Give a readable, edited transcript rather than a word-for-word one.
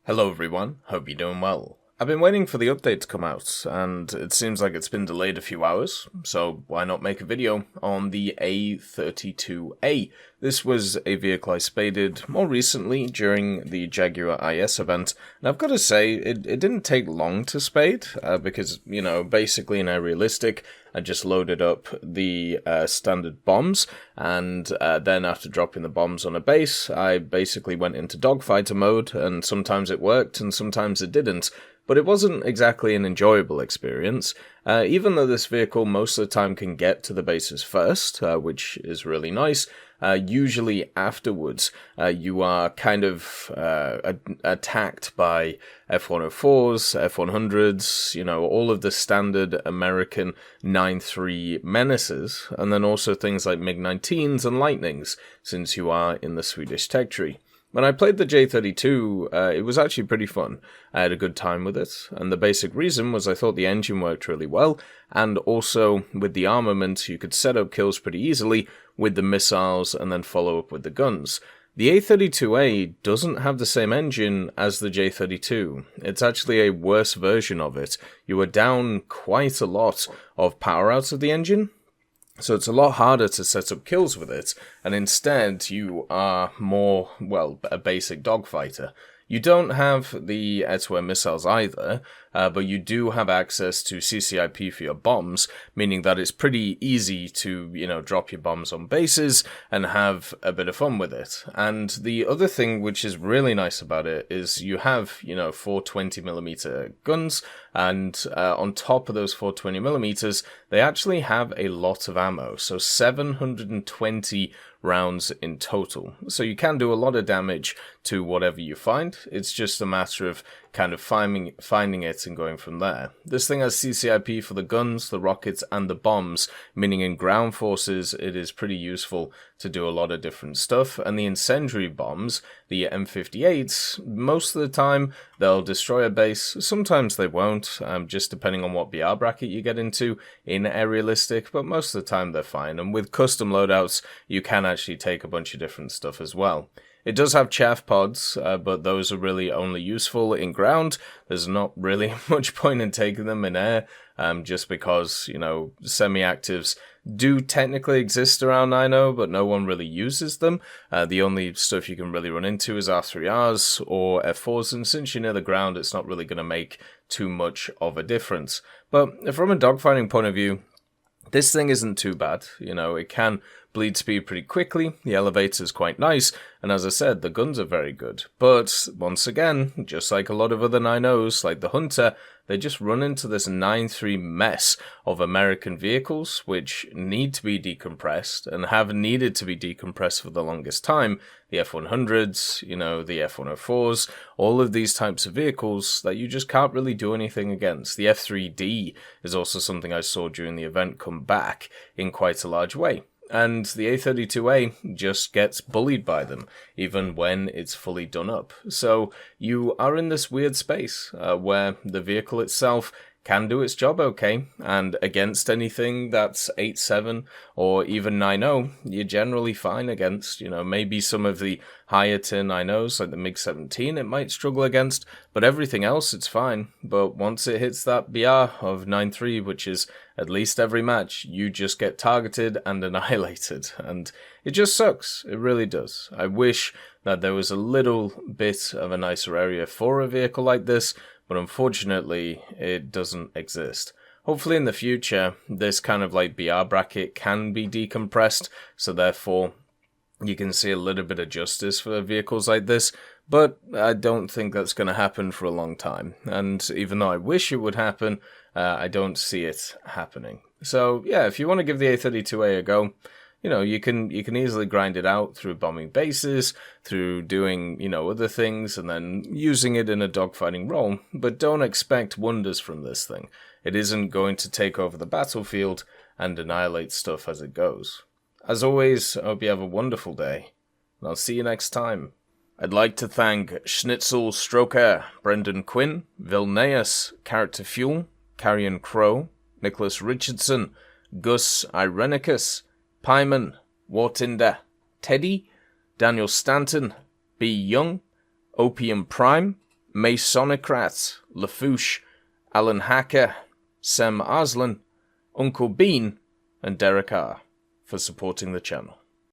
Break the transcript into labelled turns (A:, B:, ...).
A: Hello everyone, hope you're doing well. I've been waiting for the update to come out, and it seems like it's been delayed a few hours, so why not make a video on the A32A. This was a vehicle I spaded more recently during the Jaguar IS event, and I've got to say, it didn't take long to spade, because, basically in Aerialistic, I just loaded up the standard bombs, and then after dropping the bombs on a base, I basically went into dogfighter mode, and sometimes it worked, and sometimes it didn't. But it wasn't exactly an enjoyable experience, even though this vehicle most of the time can get to the bases first, which is really nice. Usually afterwards, you are kind of attacked by F-104s, F-100s, all of the standard American 9.3 menaces, and then also things like MiG-19s and Lightnings, since you are in the Swedish tech tree. When I played the J32, it was actually pretty fun. I had a good time with it, and the basic reason was I thought the engine worked really well, and also with the armament you could set up kills pretty easily with the missiles and then follow up with the guns. The A32A doesn't have the same engine as the J32. It's actually a worse version of it. You are down quite a lot of power out of the engine, so it's a lot harder to set up kills with it, and instead you are more, a basic dogfighter. You don't have the air-to-air missiles either, but you do have access to CCIP for your bombs, meaning that it's pretty easy to, drop your bombs on bases and have a bit of fun with it. And the other thing which is really nice about it is you have, 420mm guns, and on top of those 420mm, they actually have a lot of ammo, so 720 rounds in total. So you can do a lot of damage to whatever you find. It's just a matter of kind of finding it and going from there. This thing has CCIP for the guns, the rockets, and the bombs, meaning in ground forces it is pretty useful to do a lot of different stuff. And the incendiary bombs, the M58s, most of the time they'll destroy a base, sometimes they won't, just depending on what BR bracket you get into in Aerialistic, but most of the time they're fine. And with custom loadouts, you can actually take a bunch of different stuff as well. It does have chaff pods, but those are really only useful in ground. There's not really much point in taking them in air, just because, semi-actives do technically exist around 9.0, but no one really uses them. The only stuff you can really run into is R3Rs or F4s, and since you're near the ground, it's not really going to make too much of a difference. But from a dogfighting point of view, this thing isn't too bad. It can bleed speed pretty quickly, the elevator's quite nice, and as I said, the guns are very good. But, once again, just like a lot of other 9.0s, like the Hunter, they just run into this 9.3 mess of American vehicles, which need to be decompressed, and have needed to be decompressed for the longest time. The F-100s, the F-104s, all of these types of vehicles that you just can't really do anything against. The F3D is also something I saw during the event come back in quite a large way. And the A32A just gets bullied by them, even when it's fully done up. So you are in this weird space where the vehicle itself can do its job okay, and against anything that's 8.7 or even 9.0, you're generally fine against, maybe some of the higher tier 9.0s, like the MiG-17, it might struggle against, but everything else it's fine. But once it hits that BR of 9.3, which is at least every match, you just get targeted and annihilated, and it just sucks, it really does. I wish that there was a little bit of a nicer area for a vehicle like this, but unfortunately, it doesn't exist. Hopefully in the future, this kind of BR bracket can be decompressed, so therefore you can see a little bit of justice for vehicles like this, but I don't think that's going to happen for a long time. And even though I wish it would happen, I don't see it happening. So yeah, if you want to give the A32A a go, you can easily grind it out through bombing bases, through doing, other things, and then using it in a dogfighting role, but don't expect wonders from this thing. It isn't going to take over the battlefield and annihilate stuff as it goes. As always, I hope you have a wonderful day, and I'll see you next time. I'd like to thank Schnitzel Stroker, Brendan Quinn, Vilneus, Character Fuel, Carrion Crow, Nicholas Richardson, Gus Irenicus, Pyman, Wartinder, Teddy, Daniel Stanton, B. Young, Opium Prime, Masonocrat, Lafouche, Alan Hacker, Sem Arslan, Uncle Bean, and Derek R. for supporting the channel.